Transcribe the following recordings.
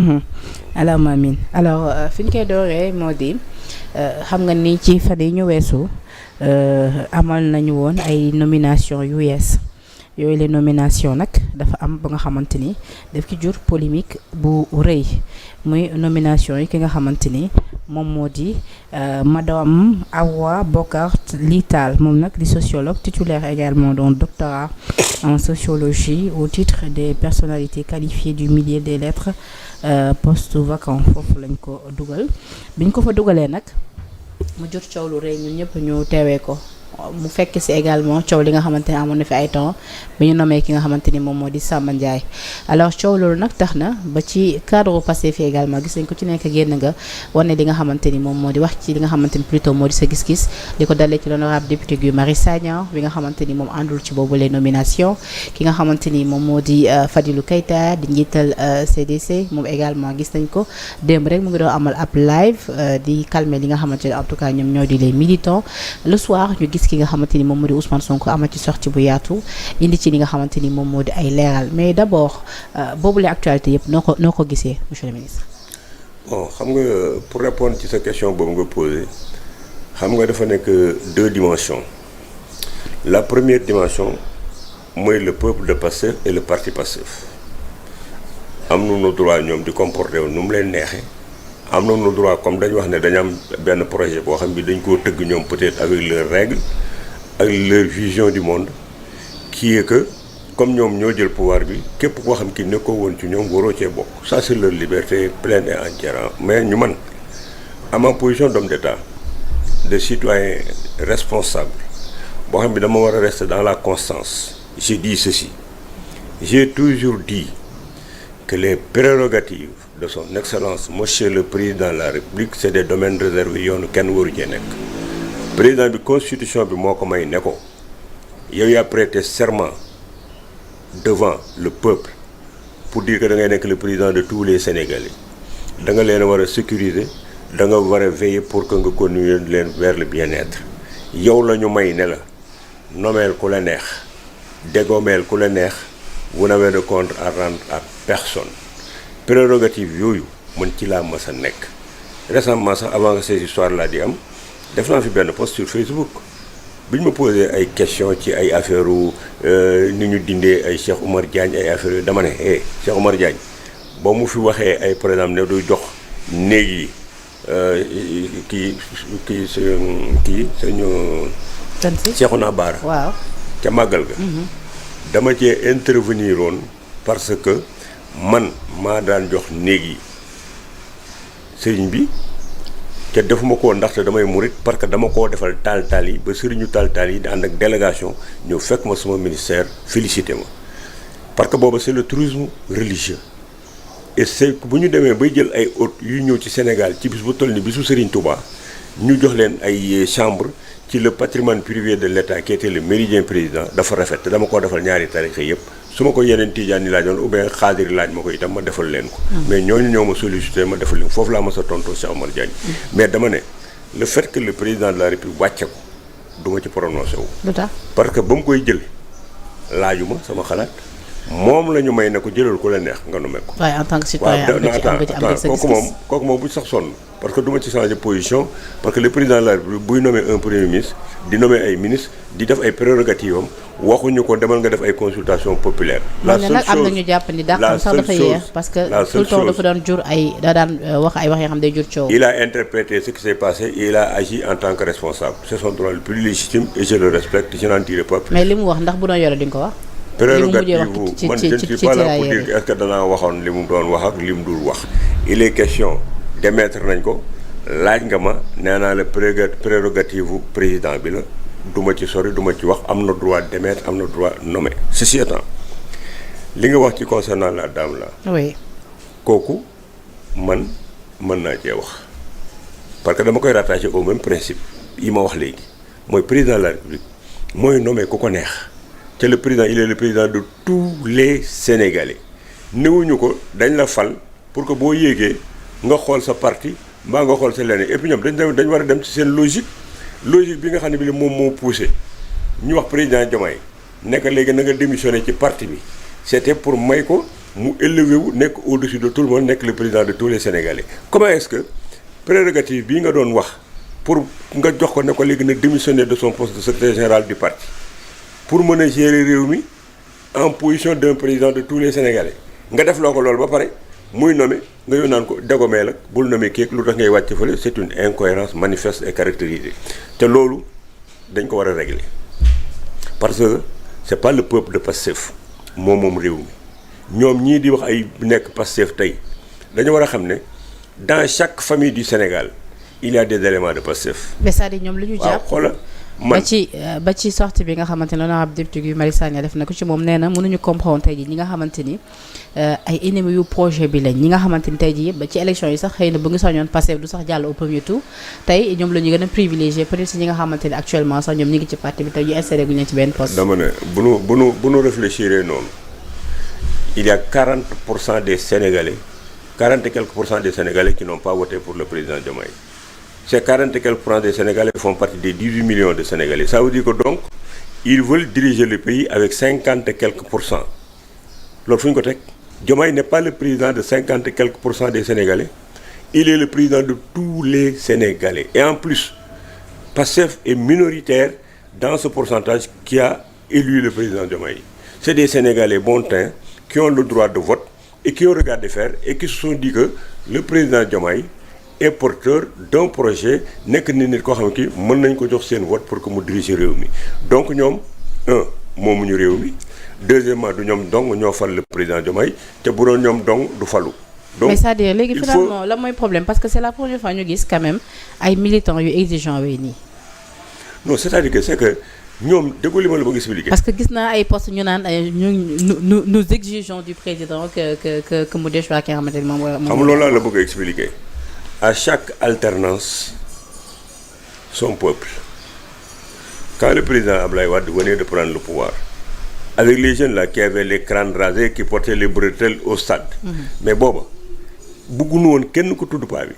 Mhm. Allahumma amiin alors fi ñu koy dooree moo di xam nga ni ci fan yi ñu weesu amal nañu woon ay nomination yu yees yooyu les nomination nag dafa am ba nga xamante ni daf ci jur polémique bu rëy muy nomination yi ki nga xamante ni moom moo di madame Awa Bocar Ly Tall moom nag di sociologue titulaire également d'un doctorat en sociologie au titre des personnalités qualifiées du milieu des lettres poste vacant foofu lañ ko dugal biñ ko fa dugalee nag mu jot coow lu rëy ñun ñëpp ñu teewee ko mu fekk si également coow li nga xamante ne amoon na fi ay temps bi ñu nommé ki nga xamante ni moom moo di Samba Ndiaye alors coow loolu nag tax na ba ci cadre passé fi également gis nañ ko ci nekk génn nga wane li nga xamante ni moom moo di wax ci li nga xamante ni plutôt moo di sa gis-gis li ko dalee ci l'honorable député Guy Marius Sagna bi nga xamante ni moom àndul ci boobu les nominations ki nga xamante ni moom moo di Fadilou Keita di njiital CDC moom également gis nañ ko démb rek mu ngi doon amal ab live di calmer li nga xamante ni en tout cas ñoom ñoo di les militants le soir ñu gis ki nga xamante ni moom moo di Ousmane Sonko ama ci sortie bu yaatu indi ci li nga xamante ni moom moo di ay leeral mais d'abord boobu la actualité yëpp noo ko gisee monsieur le ministre. bon xam nga pour répondre ci sa question boobu nga posé xam nga dafa nekk deux dimensions la première dimension mooy le peuple de Pastef et le parti Pastef am nañu droit ñoom di comporter wu nu mu leen neexee am nañu droit comme dañu wax ne dañu am benn projet boo xam bi dañ koo tëgg ñoom peut-être avec leurs règles ak leur vision du monde qui est que comme ñoom ñoo jël pouvoir bi képp koo xam ki nekkoo woon ci ñoom waroo cee bokk ça c'est leur liberté pleine et entière mais ñu man à ma position d'homme d'État de citoyen responsable boo xam bi dama war a rester dans la constance j'ai dit ceci j'ai toujours dit que les prérogatives de son excellence monsieur le président de la république c'est des domaines réservés yoonu kenn waru cee nekk président bi constitution bi moo ko may ne ko yow yaa prêté serment devant le peuple pour dire que da ngay nekk le président de tous les Sénégalais da nga leen war a sécuriser da nga war a veiller pour que nga continuer leen vers le bien-être yow la ñu may ne la nomeel ku la neex dégommeel ku la neex vous n'avez de compte à rendre à personne prérogative yooyu man ci laa mas a nekk récemment sax avant que ces histoires là di am def naa fi benn post sur Facebook bi ñu ma posé ay questions ci ay affaire ni ñu dindee ay Cheikh Oumar Diagne ay affaires yu dama ne Cheikh Oumar Diagne ba mu fi waxee ay par exemple ne du jox néeg yi kii suñu Cheikhouna Bara waaw ca màggal ga dama cee intervenir woon parce que man maa daan jox néeg yi sëriñ bi te defuma ko ndaxte damay murit parce que dama koo defal taal yi ba sëriñu taal yi di ànd ak délégation ñëw fekk ma sama ministère félicité ma parce que booba c'est le tourisme religieux et c'est bu ñu demee bay jël ay hôtes yu ñëw ci Sénégal ci bis bu toll ni bisu Serigne Touba ñu jox leen ay chambre ci le patrimoine privé de l'État qui était le méridien président dafa rafet te dama koo defal ñaari tarixa yëpp su ma ko yeneen tijaan yi laajoon ou bien xaadir laaj ma ko itam ma defal leen ko mais ñooñu ñoo ma sollicité ma defal leen ko foofu laa ma sa tontoo Cheikh Oumar Diagne mais dama ne le fait que le président de la République wàcce ko du ma ci prononcé wu lu tax parce que ba mu koy jël laaju ma sama xalaat moom la ñu may ne ko jëlal ku la neex nga nommé ko waaye en tant que citoyen am nga ci kooku moom bu ci sax sonn parce que du ma ci changer position parce que le président de la République buy nommer un premier ministre di nommer ay ministre di def ay prérogatives am waxuñu ko demal nga def ay consultation populaire la seule chose am na ñu jàpp ni dàq sax dafa yeex parce que tout le temps dafa doon jur ay da daan wax ay wax yoo xam day jur coow. il a interprété ce qui s'est passé et il a agi en tant que responsable c'est son droit le plus légitime et je le respecte je n'en tire pas. mais li mu wax ndax bu doon yore di nga ko wax. prérogative man je ne suis pas là pour dire est-ce que danaa waxoon li mu doon wax ak li mu dul wax il est question démettre nañ ko laaj nga ma nee naa la prérogative président bi la du ma ci sori du ma ci wax am na droit démettre am na droit nommer ceci étant li nga wax ci concernant la dame là oui kooku man mën naa cee wax parce que dama koy rattacher au même principe yi ma wax léegi mooy président de la République mooy nommer ku ko neex te le président il est le président de tous les Sénégalais newuñu ko dañ la fal pour que boo yéegee nga xool sa parti mbaa nga xool sa leneen et puis ñoom dañ war a dem ci seen logique bi nga xam ne bi moom moo poussé ñu wax président Diomaye nekk léegi na nga démissionné ci parti bi c'était pour may ko mu élevé wu nekk au-dessus de tout le monde nekk le président de tous les Sénégalais. Comment est-ce que prérogative bii nga doon wax pour nga jox ko ne ko léegi na démissionner de son poste de secrétaire général du parti pour mën a gérer réew mi en position d'un président de tous les Sénégalais nga def loo ko loolu ba pare muy nommé nga yow naan ko dégomee la bul nommé kéeg lu tax ngay wàcc fële c'est une incohérence manifeste et caractérisée te loolu dañ ko war a régler parce que c'est pas le peuple de Pastef moom réew mi ñoom ñii di wax ay nekk Pastef tey dañu war a xam ne dans chaque famille du Sénégal il y a des éléments de Pastef. mais c'est-à-dire ñoom li ñu jàpp xoolal ba ci sortie bi nga xamante ne honorable député Guy Marius Sagna def na ko ci moom nee na mënuñu comprendre tey jii ñi nga xamante ni ay ennemis yu projet bi lañ ñi nga xamante ni tey jii ba ci élection yi sax xëy na bu ngi sañoon Pastef du sax jàll au premier tour tey ñoom la ñu gën a privilégié peut-être si ñi nga xamante ni actuellement sax ñoom ñi ngi ci parti bi tey ñu installé gu ñu ci benn poste. dama ne bu nu réfléchir noonu il y a 40% des Sénégalais 40 et quelques % des Sénégalais qui n'ont pas voté pour le président Diomaye. Ces 40 et quelques % des Sénégalais font partie des 18 millions de Sénégalais. Ça veut dire que donc, ils veulent diriger le pays avec 50 et quelques %. L'autre fois, Diomaye n'est pas le président de 50 et quelques % des Sénégalais. Il est le président de tous les Sénégalais. Et en plus, Pastef est minoritaire dans ce pourcentage qui a élu le président Diomaye. C'est des Sénégalais bon teint qui ont le droit de vote et qui ont regardé faire et qui se sont dit que le président Diomaye est porteur d'un projet nekk ni nit koo xam ne kii mën nañ ko jox seen vote pour que mu diriger réew mi donc ñoom moomuñu réew mi deuxièmement du ñoom dong ñoo fal le président Diomaye te bu doon ñoom dong du falu. donc mais c'est-à-dire léegi finalement la mooy problème parce que c'est la première fois ñu gis quand même ay militants yu exigeants yooyu nii. non c'est-à-dire que c'est que ñoom déggoo li ma la bëgg expliquer. parce que gis naa ay postes ñu naan nous exigeons du président que mu déchoir ki nga xamante ne moom. xam loolu laa la bëgg a expliquer. À chaque alternance, son peuple. Quand le président Abdoulaye Wade venait de prendre le pouvoir, avec les jeunes là qui avaient les crânes rasés, qui portaient les bretelles au stade. Mais booba bëgguñu woon kenn ko tudd paa bi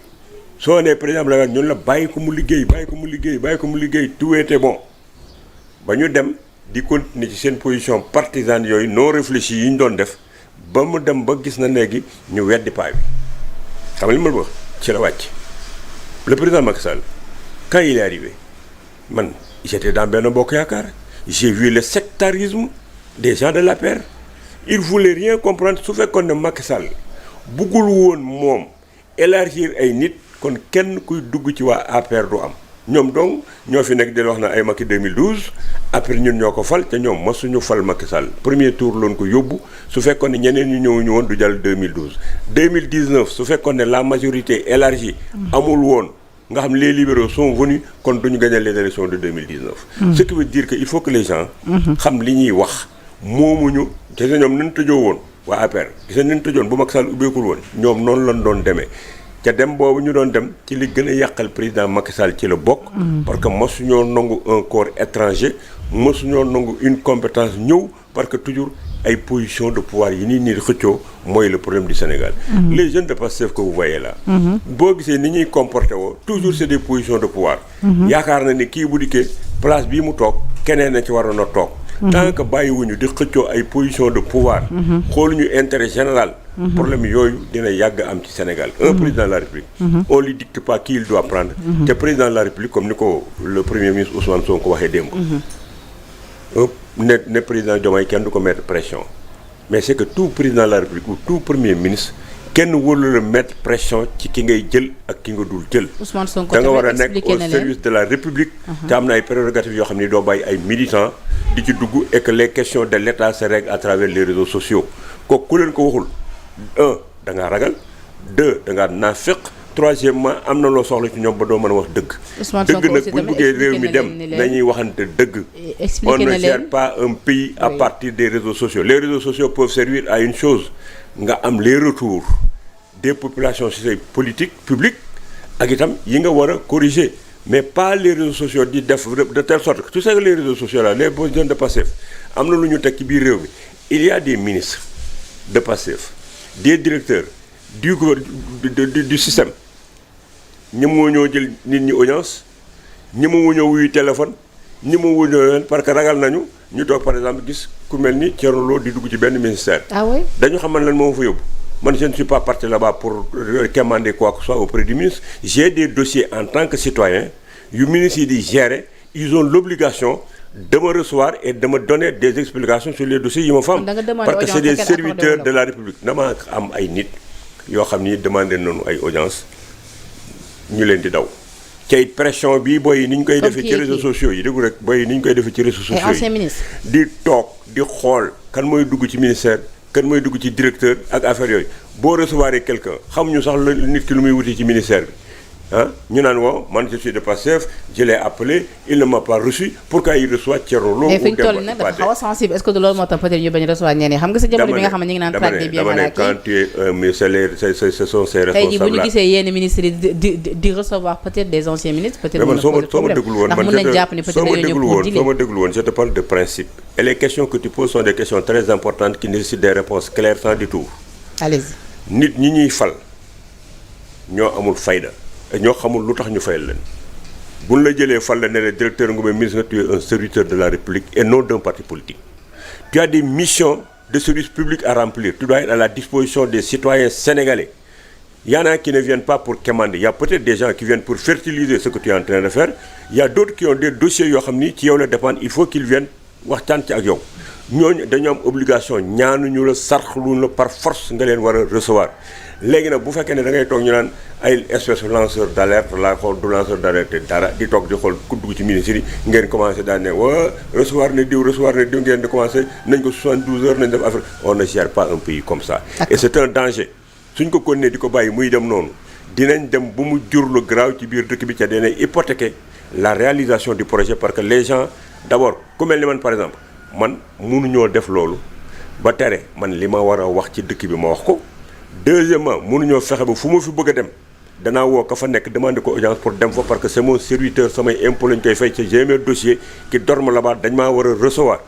soo nee président Abdoulaye Wade ñun la bàyyi ko mu liggéey tout était bon ba ñu dem di continuer ci seen position partisane yooyu non réfléchi yi ñu doon def ba mu dem ba gis na léegi ñu weddi paa bi xam nga li ma la wax. ci la wàcc le président Macky Sall quand il est arrivé man j'étais dans Benno Bokk Yaakaar j'ai vu le sectarisme des gens de l'APR il voulait rien comprendre su fekkoon ne Macky Sall buggul woon moom élargir ay nit kon kenn kuy dugg ci waa APR du am ñoom donc ñoo fi nekk di wax na ay Macky 2012 après ñun ñoo ko fal te ñoom mosuñu fal Macky Sall premier tour loon ko yóbbu su fekkoon ne ñeneen ñu ñëwuñu woon du jàll 2019 su fekkoon ne la majorité élargie amul woon nga xam les libéraux sont venus kon duñu gagner les élections de 2019 ce qui veut dire que il faut que les gens xam li ñuy wax moomuñu te ñoom nañ tëjoo woon waa APR gis nañ tëjoon bu Macky Sall ubbeekul woon ñoom noonu lañ doon demee ca dem boobu ñu doon dem ci li gën a yàqal président Macky Sall ci la bokk parce que mosuñoo nangu un corps étranger mosuñoo nangu une compétence ñëw parce que toujours ay position de pouvoir yi nii di xëccoo mooy le problème du Sénégal les jeunes de Pastef que vous voyez là boo gisee ni ñuy comporté woo toujours c'est des positions de pouvoir yaakaar na ni kii bu dikkee place bii mu toog keneen na ci waroon a toog tant que bàyyiwuñu di xëccoo ay position de pouvoir xooluñu intérêt général problème yooyu dina yàgg am ci Sénégal un président de la République on lui dicte pas qui il doit prendre te président de la République comme ni ko le premier ministre Ousmane Sonko waxee démb ne président Diomaye kenn du ko mettre pression mais c'est que tout président de la République ou tout premier ministre kenn wóolu la mettre pression ci ki ngay jël ak ki nga dul jël da nga war a nekk au service de la République te am na ay prérogatives yoo xam ni doo bàyyi ay militants di ci dugg et que les questions de l'État se règlent à travers les réseaux sociaux kooku ku leen ko waxul da ngaa ragal da ngaa naafeq troisièmement am na loo soxla ci ñoom ba doo mën a wax dëgg dëgg nag bu ñu buggee réew mi dem nañuy waxante dëgg on ne gère pas un pays à partir des réseaux sociaux les réseaux sociaux peuvent servir à une chose nga am les retours des populations sur ces politiques publiques ak itam yi nga war a corriger mais pas les réseaux sociaux di def de telle sorte que tu sais que les réseaux sociaux là les jeunes de Pastef am na lu ñu teg ci biir réew mi il y a des ministres de Pastef des directeurs du système ñi moo ñoo jël nit ñi audience ñi ma wuñoo wuyu téléphone ñi ma wuñoo yoon parce que ragal nañu ñu toog par exemple gis ku mel ni Thierno Lo di dugg ci benn ministère. ah oui dañu xam man lan moo fa yóbbu man je ne suis pas parti là-bas pour commander quoi que ce soit auprès du ministre. J'ai des dossiers en tant que citoyen yu ministre yi di gérer ils ont l'obligation de me recevoir et de me donner des explications sur les dossiers yi ma fa am. parce que c'est des serviteurs de la République. dama am ay nit yoo xam ni demandé nañu ay audience ñu leen di daw. tey pression bi booy yi ni ñu koy defee ci réseaux sociaux yi déggu rek booy yi ni ñu koy defee ci réseaux sociaux yi ancien ministre di toog di xool kan mooy dugg ci ministère kan mooy dugg ci directeur ak affaire yooyu boo recevoir quelqu'un xamuñu sax la nit ki lu muy wuti ci ministère bi ah ñu naan woo man je suis de Pastef je l'ai appelé il ne m'a pas reçu pourquoi il reçoit Thierno Lo. mais fi ñu toll nag dafa xaw a sensible est-ce que de loolu moo tax peut-être ñu bañ recevoir ñeneen xam nga sa jamono bi nga xam ne ñu ngi naan traque des biens mal acquis quand tu es mais ce sont ces responsables là tey jii bu ñu gisee yenn ministres yi di recevoir peut-être des anciens ministres peut-être man soo ma déglu woon ndax mën nañ jàpp ni peut-être dañoo ñëw pour soo ma déglu woon je te parle de principe et les questions que tu poses sont des questions très importantes qui nécessitent des réponses claires sans détour. allez-y. nit ñi ñuy fal ñoo amul fayda ñoo xamul lu tax ñu fayal leen buñ la jëlee fal la ne la directeur nga may ministre nga tu es un serviteur de la République et non d'un parti politique. Tu as des missions de service public à remplir tu dois être à la disposition des citoyens sénégalais. Il y en a qui ne viennent pas pour commander il y a peut-être des gens qui viennent pour fertiliser ce que tu es en train de faire il y a d'autres qui ont des dossiers yoo xam ni ci yow la dépendre il faut qu'ils viennent waxtaan ci ak yow ñooñu dañu am obligation ñaanuñu la sarxluñu la par force nga leen war a recevoir. léegi nag bu fekkee ne da ngay toog ñu naan ay espèce lanceur d'alerte la xool du lanceur d'alerte dara di toog di xool ku dugg ci ministère yi ngeen commencé daan ne waa recevoir ne diw ngeen di commencé nañ ko 72 heures nañ def affaire on ne gère pas un pays comme ça. et c'est un danger suñ ko continuer di ko bàyyi muy dem noonu dinañ dem bu mu jur lu grave ci biir dëkk bi ca dina hypothéquer la réalisation du projet parce que les gens d'abord ku mel ni man par exemple man mënuñoo def loolu ba tere man li ma war a wax ci dëkk bi ma wax ko. Deuxièmement mënuñoo fexe ba fu ma fi bëgg a dem danaa woo ka fa nekk demander ko audience pour dem fa parce que c'est mon serviteur samay impôt lañ koy fay ci j'ai mes dossiers qui dorment là-bas dañ maa war a recevoir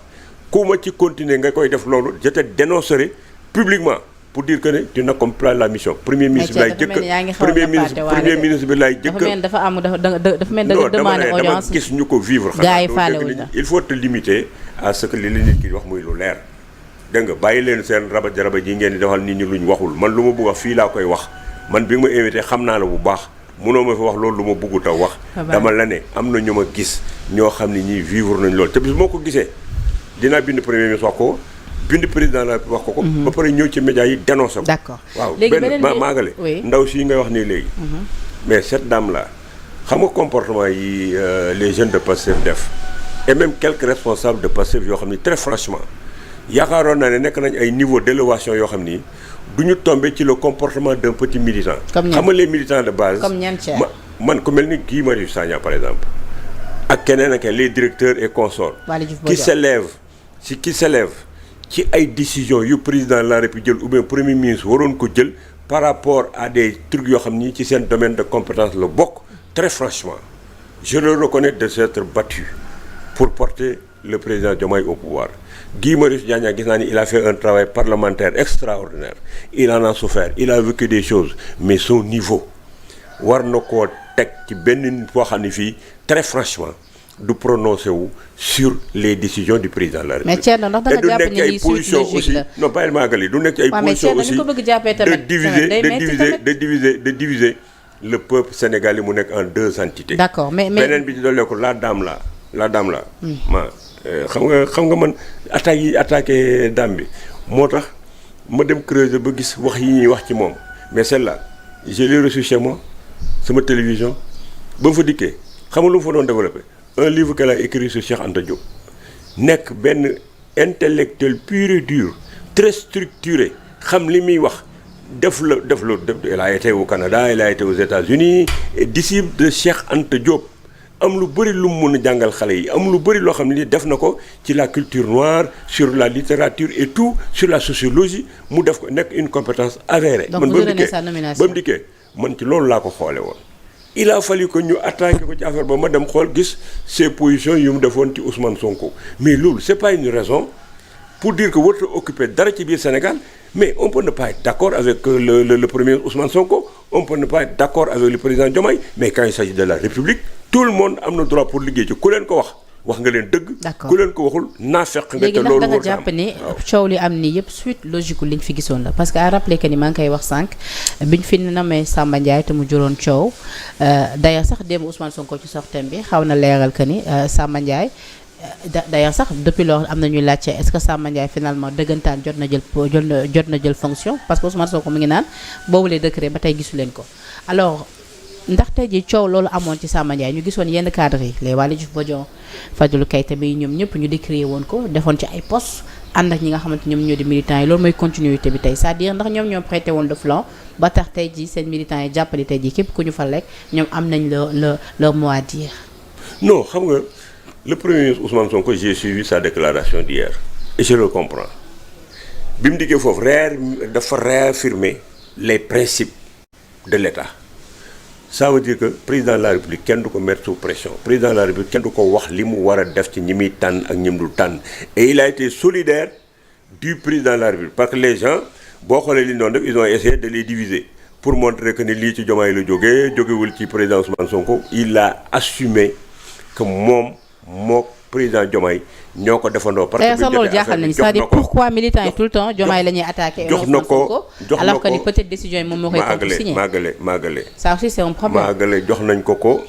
ku ma ci continuer nga koy def loolu je te dénoncerai publiquement pour dire que ne tu n'accomplis pas la mission. premier ministre bi laay jëkk premier ministre bi laay jëkk dafa mel da nga demander audience dama gis ñu ko vivre. gars yi faalewuñ la il faut te limiter à ce que li la nit ki wax muy lu leer. dégg nga bàyyi leen seen raba ji ngeen di defal nit ñi luñ waxul man lu ma bëgg wax fii laa koy wax man bi nga ma invité xam naa la bu baax mënoo ma fi wax loolu lu ma bëggut a wax. dama la ne am na ñu ma gis ñoo xam ne ñii vivre nañ loolu te bis moo ko gisee dinaa bind premier ministre wax ko bind président la wax ko. ba pare ñëw ci médias yi dénoncé ko. d'accord waaw benn maagale. ndaw si ngay wax nii léegi. mais cette dame là xam nga comportement yi les jeunes de Pastef def et même quelques responsables de Pastef yoo xam ni très franchement. yaakaaroon naa ne nekk nañ ay niveau d'élévation yoo xam ni du ñu tomber ci le comportement d'un petit militant. xam nga les militants de base. comme ñan man ku mel ni Guy Marius Sagna par exemple. ak keneen ak les directeurs et consorts. qui s'élèvent ci ay décisions yu président de la République jël ou bien premier ministre waroon ko jël par rapport à des trucs yoo xam ni ci seen domaine de compétence la bokk. très franchement je le reconnais de s'être battu pour porter le président Diomaye au pouvoir. Guy Marius Sagna gis naa ni il a fait un travail parlementaire extraordinaire il en a souffert il a vécu des choses mais son niveau war na koo teg ci benn boo xam ne fii très franchement du prononcé wu sur les décisions du président de la République. mais Thierno ndax da nga jàpp ni lii suite logique la non bàyyil maa àggali du nekk ci ay positions aussi de diviser le peuple sénégalais mu nekk en deux entités. d'accord mais beneen bi ci dolli ko la dame là ma xam nga man attaques yi attaqué dame bi moo tax ma dem creuser ba gis wax yi ñuy wax ci moom mais celle-là je l'ai reçu chez moi sama télévision ba mu fa dikkee xam nga lu mu fa doon développé un livre qu'elle a écrit sur Cheikh Anta Diop nekk benn intellectuel pur et dur très structuré xam li muy wax def elle a été au Canada elle a été aux États-Unis et disciple de Cheikh Anta Diop am lu bëri lu mu mën a jàngal xale yi am lu bëri loo xam ne def na ko ci la culture noire sur la littérature et tout sur la sociologie mu def ko nekk une compétence avérée. donc vous donnez sa nomination ba mu dikkee man ci loolu laa ko xoole woon. il a fallu que ñu attaqué ko ci affaire ba ma dem xool gis ses positions yu mu defoon ci Ousmane Sonko mais loolu c'est pas une raison pour dire que warut a occuper dara ci biir Sénégal mais on peut ne pas être d'accord avec le premier Ousmane Sonko on peut ne pas être d'accord avec le président Diomaye mais quand il s'agit de la République tout le monde am na droit pour liggéey ci ku leen ko wax wax nga leen dëgg. d'accord ku leen ko waxul naafeq nga. te loolu léegi nag da nga jàpp ni coow li am nii yëpp suite logique liñ fi gisoon la parce que à rappeler que ni maa ngi koy wax sànq biñ fi namee Samba Ndiaye te mu juróon coow d'ailleurs sax démb Ousmane Sonko ci sortem bi xaw na leeral que ni Samba Ndiaye d'ailleurs sax depuis lors am na ñuy laajte est-ce que Samba Ndiaye finalement dëggantaan jot na jël fonction parce que Ousmane Sonko mu ngi naan boobu les décret ba tey gisu leen ko alors. ndax tey jii coow loolu amoon ci Samba Ndiaye ñu gisoon yenn cadres yi les Waly Diouf Bodian Fadilou Keita bi ñoom ñëpp ñu décrié woon ko defoon ci ay postes ànd ak ñi nga xamante ñoom ñoo di militants yi loolu mooy continuité bi tey c'est-à-dire ndax ñoom ñoo prêté woon le flanc ba tax tey jii seen militants yi jàppale tey jii képp ku ñu fa lekk ñoom am nañ leur mot à dire. non xam nga le premier ministre Ousmane Sonko j'ai suivi sa déclaration d'hier et je le comprends bi mu diggee foofu dafa réaffirmer les principes de l'État. Ça veut dire que président de la République kenn du ko mettre sous pression président de la République kenn du ko wax li mu war a def ci ñi muy tànn ak ñi mu dul tànn et il a été solidaire du président de la République parce que les gens boo xoolee li ñu doon def ils ont essayé de les diviser pour montrer que ni lii ci Diomaye la jógewul ci président Ousmane Sonko il a assumé que moom moo président Diomaye ñoo ko defandoo. parce que sax loolu jaaxal nañu c'est-à-dire pourquoi militants yi tout le temps Diomaye la ñuy attaqué. jox na ko alors que ni peut-être décision yi moom moo koy signé maagale ça aussi c'est un problème. maagale jox nañ ko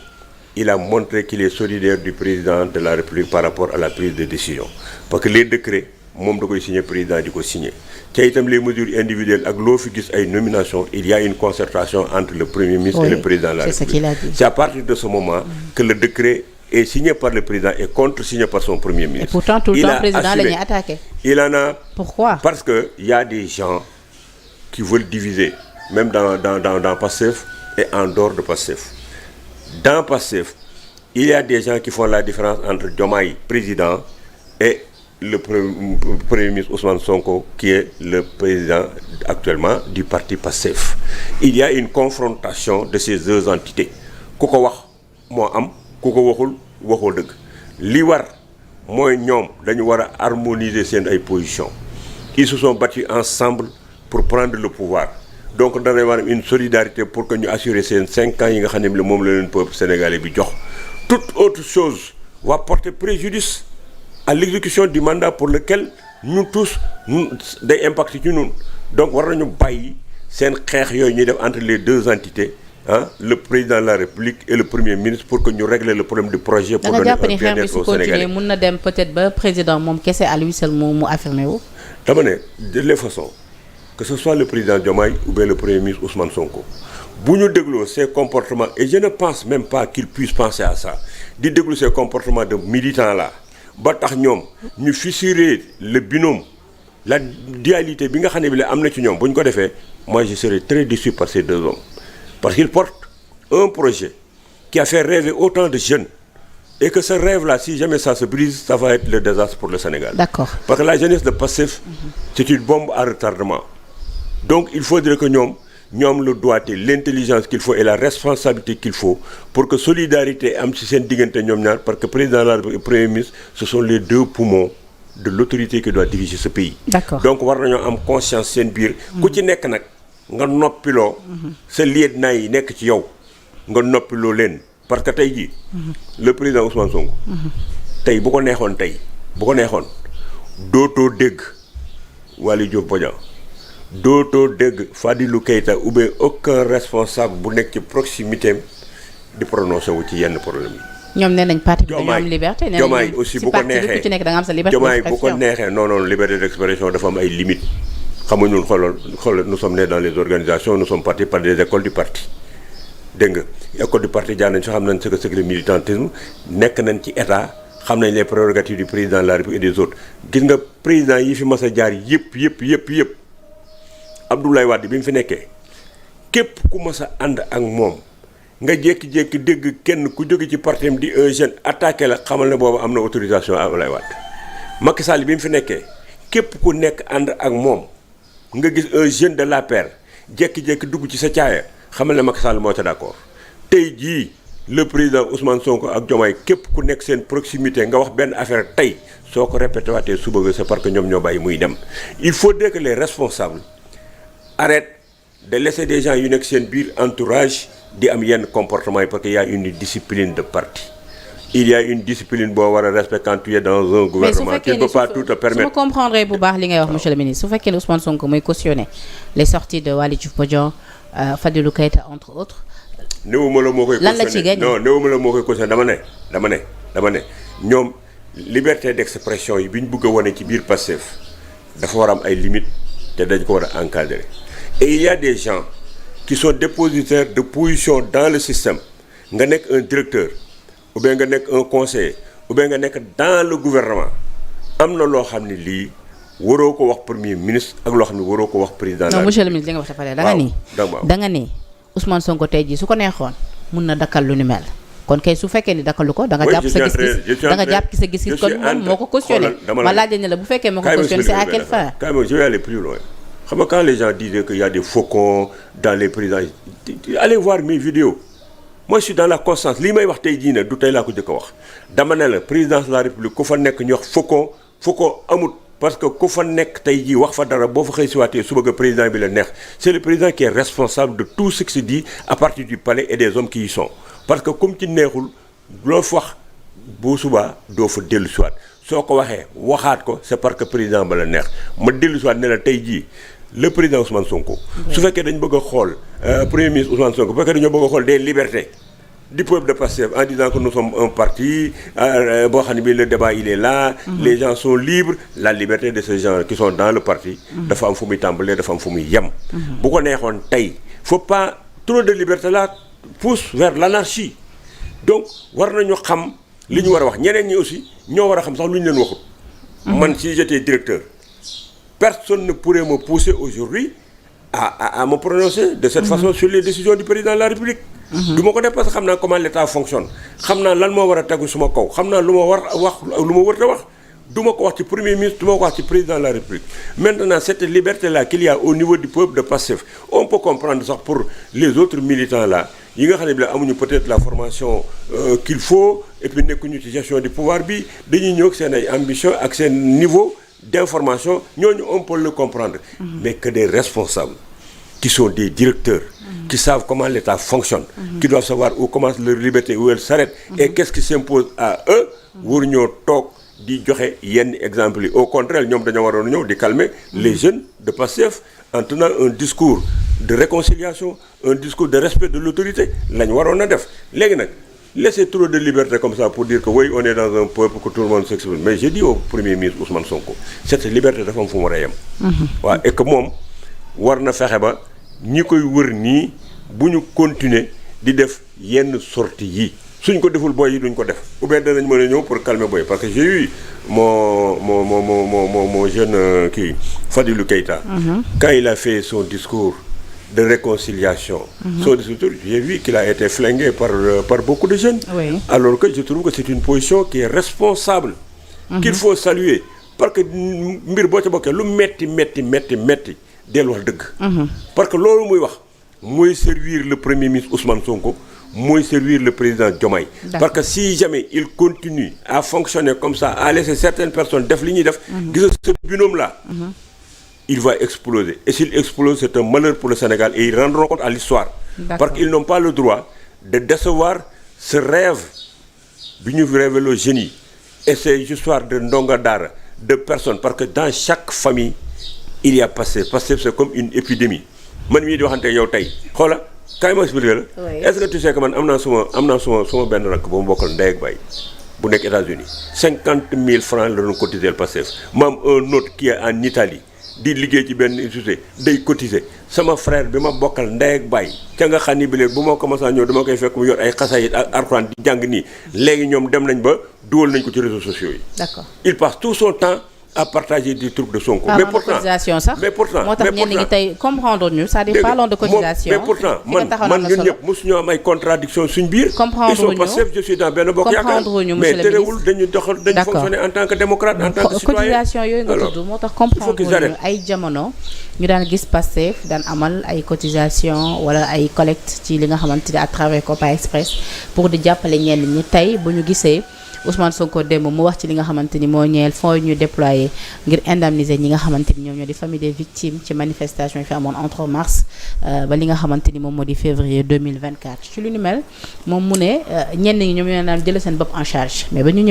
il a montré qu'il est solidaire du président de la République par rapport à la prise de décision parce que les décrets moom da koy signé président di ko signé te itam les mesures individuelles ak loo fi gis ay nominations il y a une concertation entre le premier ministre et le président de la République. C'est ce qu'il a dit. C'est à partir de ce moment que le décret est signé par le président et contre-signé par son premier ministre. Et pourtant, tout le temps, le président l'a attaqué. Il en a... Pourquoi? Parce qu'il y a des gens qui veulent diviser, même dans Pastef et en dehors de Pastef. Dans Pastef, il y a des gens qui font la différence entre Diomaye, président, et le premier ministre Ousmane Sonko, qui est le président actuellement du parti Pastef. Il y a une confrontation de ces deux entités. Ku ko wax moo am ku ko waxoo dëgg li war mooy ñoom dañu war a harmoniser seen ay positions ils se sont battus ensemble pour prendre le pouvoir donc danañ war une solidarité pour que ñu assurer seen 5 ans yi nga xam ne moom la leen peuple sénégalais bi jox toute autre chose va porter préjudice à l'exécution du mandat pour lequel nous tous day impacté ci ñun donc war nañu bàyyi seen xeex yooyu ñuy def entre les deux entités le président de la République et le premier ministre pour que ñu régler le problème du projet pour donner un bien-être aux Sénégalais. mun na dem peut-être ba président moom kese à lui seul mu affirmé wu. dama ne de les façons que ce soit le président Diomaye ou bien le premier ministre Ousmane Sonko bu ñu dégloo ces comportements et je ne pense même pas qu'ils puissent penser à ça di déglu ces comportements de militants là ba tax ñoom ñu fissurer le binôme la dualité bi nga xam ne bi la am na ci ñoom bu ñu ko defee moi je serais très déçu par ces deux hommes. Parce qu'ils portent un projet qui a fait rêver autant de jeunes et que ce rêve-là, si jamais ça se brise, ça va être le désastre pour le Sénégal. D'accord. Parce que la jeunesse de Pastef, c'est une bombe à retardement. Donc il faudrait que nous le doigté, l'intelligence qu'il faut et la responsabilité qu'il faut pour que solidarité am ci seen diggante ñoom ñaar parce que président de la République et premier ministre, ce sont les deux poumons de l'autorité qui doit diriger ce pays. D'accord. Donc war nañoo am conscience seen biir ku ci nekk nag nga noppiloo sa lieutenant yi nekk ci yow nga noppiloo leen parce que tey jii le président Ousmane Sonko tey bu ko neexoon dootoo dégg Waly Diouf Bodian dootoo dégg Fadilou Keita ou bien aucun responsable bu nekk ci proximité di prononcé wu ci yenn problème yi. ñoom nee nañ parti bi dañoo am liberté. Diomaye aussi bu ko neexee ku ci nekk da nga am sa liberté d'expression. Diomaye bu ko neexee non liberté d'expression dafa am ay limites. xam nga ñun xoolal nous sommes nés dans les organisations nous sommes partis par des écoles du parti dégg nga école du parti jaar nañ si xam nañ ce que c'est que le militantisme nekk nañ ci état xam nañ les prérogatives du président de la République et des autres gis nga président yi fi mas a jaar yëpp Abdoulaye Wade bi mu fi nekkee képp ku mas a ànd ak moom nga jékki-jékki dégg kenn ku jóge ci parti di un jeune attaqué la xamal ne boobu am na autorisation Abdoulaye Wade Macky Sall bi mu fi nekkee képp ku nekk ànd ak moom nga gis un jeune de l'APR jékki-jékki dugg ci sa caaya xamal ne Macky Sall moo ca d'accord tey jii le président Ousmane Sonko ak Diomaye képp ku nekk seen proximité nga wax benn affaire tey soo ko répété waatee suba ga c'est parce que ñoom ñoo bàyyi muy dem il faudrait que les responsables arrêtent de laisser des gens yu nekk seen biir entourage di am yenn comportement yi parce qu'il y a une discipline de parti il y a une discipline boo war a respecter quand tu es dans un gouvernement qui ne peut pas tout te permettre. su ma comprendre bu baax li ngay wax monsieur le ministre su fekkee ne Ousmane Sonko mooy cautionner les sorties de Waly Diouf Bodian Fadilou Keita entre autres. néewuma la moo koy lan la ci gagné non néewuma la moo koy cautionner dama ne ñoom liberté d'expression yi bi ñu bëgg a wane ci biir Pastef dafa war a am ay limites te dañ ko war a encadrer et il y a des gens qui sont dépositaires de position dans le système nga nekk un directeur ou bien nga nekk un conseiller ou bien nga nekk dans le gouvernement am na loo xam ne lii waroo ko wax premier ministre ak loo xam ne waroo ko wax président. non monsieur le ministre li nga wax dafa leer da nga ni Ousmane Sonko tey jii su ko neexoon mun na dakkal lu ni mel kon kay su fekkee ni dakkalu ko da nga jàpp sa gis-gis da nga jàpp sa gis-gis kon moom moo ko cautionné ma laaj ne la bu fekkee moo ko cautionné c'est à quelle fin. quand même je vais aller plus loin xam nga quand les gens disaient qu'il y a des faucons dans les présidents allez voir mes vidéos moi je suis dans la constance lii may wax tey jii ne du tey laa ko jëkk a wax dama ne la présidence de la république ku fa nekk ñu wax faucon amut parce que ku fa nekk tey jii wax fa dara boo fa xëy si waatee suba nga président bi la neex c'est le président qui est responsable de tout ce qui se dit à partir du palais et des hommes qui y sont parce que comme ci neexul loo fa wax boo subaa doo fa dellu si waat soo ko waxee waxaat ko c'est parce que président ba la neex ma dellu si waat ne la tey jii le président Ousmane Sonko. su fekkee dañ bëgg a xool premier ministre Ousmane Sonko bu fekkee dañoo bëgg a xool des libertés du peuple de Pastef en disant que nous sommes un parti boo xam ne bii le débat il est là. Les gens sont libres la liberté de ces gens qui sont dans le parti. dafa am fu muy tàmbalee dafa am fu muy yem. bu ko neexoon tey faut pas trop de liberté là pousse vers l'anarchie donc war nañu xam li ñu war a wax ñeneen ñi aussi ñoo war a xam sax lu ñu leen waxut. man si j'étais directeur. Personne ne pourrait me pousser aujourd'hui à me prononcer de cette façon sur les décisions du président de la République. du ma ko def parce que xam naa comment l'État fonctionne xam naa lan moo war a tegu suma kaw xam naa lu ma war a wax lu ma war a wax du ma ko wax ci premier ministre du ma ko wax ci président de la République. Maintenant cette liberté là qu'il y a au niveau du peuple de Pastef on peut comprendre sax pour les autres militants là yi nga xam ne bi la amuñu peut-être la formation qu'il faut et puis nekkuñu ci gestion du pouvoir bi dañuy ñëw ak seen ay ambition ak seen niveau d'information ñooñu on peut le comprendre. Mais que des responsables qui sont des directeurs qui savent comment l'État fonctionne qui doivent savoir où commence leur liberté où elle s'arrête et qu'est-ce qui s'impose à eux waruñoo toog di joxe yenn exemples yi au contraire ñoom dañoo waroon ñëw di calmer les jeunes de Pastef en tenant un discours de réconciliation un discours de respect de l'autorité lañ waroon a def léegi nag laisser trop de liberté comme ça pour dire que oui on est dans un peuple que tout le monde s'exprime mais j'ai dit au premier ministre Ousmane Sonko cette liberté dafa am fu mu war a yem waaw et que moom war na fexe ba ñi koy wër nii bu ñu continuer di def yenn sorties yi suñ ko deful boy yi duñ ko def ou bien danañ mën a ñëw pour calmer boy parce que j'ai eu mon jeune kii Fadilou Keita quand il a fait son discours de réconciliation son discours j'ai vu qu'il a été flingué par beaucoup de jeunes alors que je trouve que c'est une position qui est responsable qu'il faut saluer parce que mbir boo ca bokkee lu metti dellu wax dëgg parce que loolu muy wax mooy servir le premier ministre Ousmane Sonko mooy servir le président Diomaye parce que si jamais il continue à fonctionner comme ça à laisser certaines personnes def li ñuy def gis ce binôme là il va exploser et s'il explose c'est un malheur pour le Sénégal et ils rendront compte à l'histoire parce qu'ils n'ont pas le droit de décevoir ce rêve bi ñu révélé aux jeunes yi et ces histoires de ndonga daara de personnes parce que dans chaque famille il y a Pastef c'est comme une épidémie man mii di waxante yow tey xoola kaay ma expliqué la est-ce que tu sais que man am naa suma benn rakk ba mu bokkal ndey ak baay bu nekk États-Unis 50 000 francs la doon cotiser Pastef maam un autre qui est en Italie di liggéey ci benn institut day cotiser sama frère bi ma bokkal ndey ak baay ca nga xam ni bi bu ma commencé ñëw dama koy fekk mu yor ay xasaayit ak Alxuraan di jàng nii léegi ñoom dem nañ ba dugal nañ ko ci réseaux sociaux yi. D'accord. Il passe tout son temps à partager des trucs de Sonko. Mais pourtant moo tax ñenn ñi tey comprendre ñu c'est-à-dire parlons de cotisation. Mais pourtant man ñun ñëpp mosuñu am ay contradiction suñ biir. comprendre ñu ils sont passifs je suis dans benn bokk yaakaar mais terewul dañu doxal dañu fonctionner en tant que démocrate en tant que citoyen. cotisation yooyu nga tudd moo tax comprendre ñu ay jamono ñu daan gis Pastef daan amal ay cotisation wala ay collecte ci li nga xamante ne à travers Copa Express pour di jàppale ñenn ñi tey bu ñu gisee Ousmane Sonko démb mu wax ci li nga xamante ni moo ñeel fonds yu ñu déployé ngir indemniser ñi nga xamante ni ñoom ñoo di famille des victimes ci manifestation yi fi amoon entre mars ba li nga xamante ni moom moo di février 2024 ci lu ni mel moom mu ne ñenn ñi ñoom ñoo naan jël seen bopp en charge mais ba ñu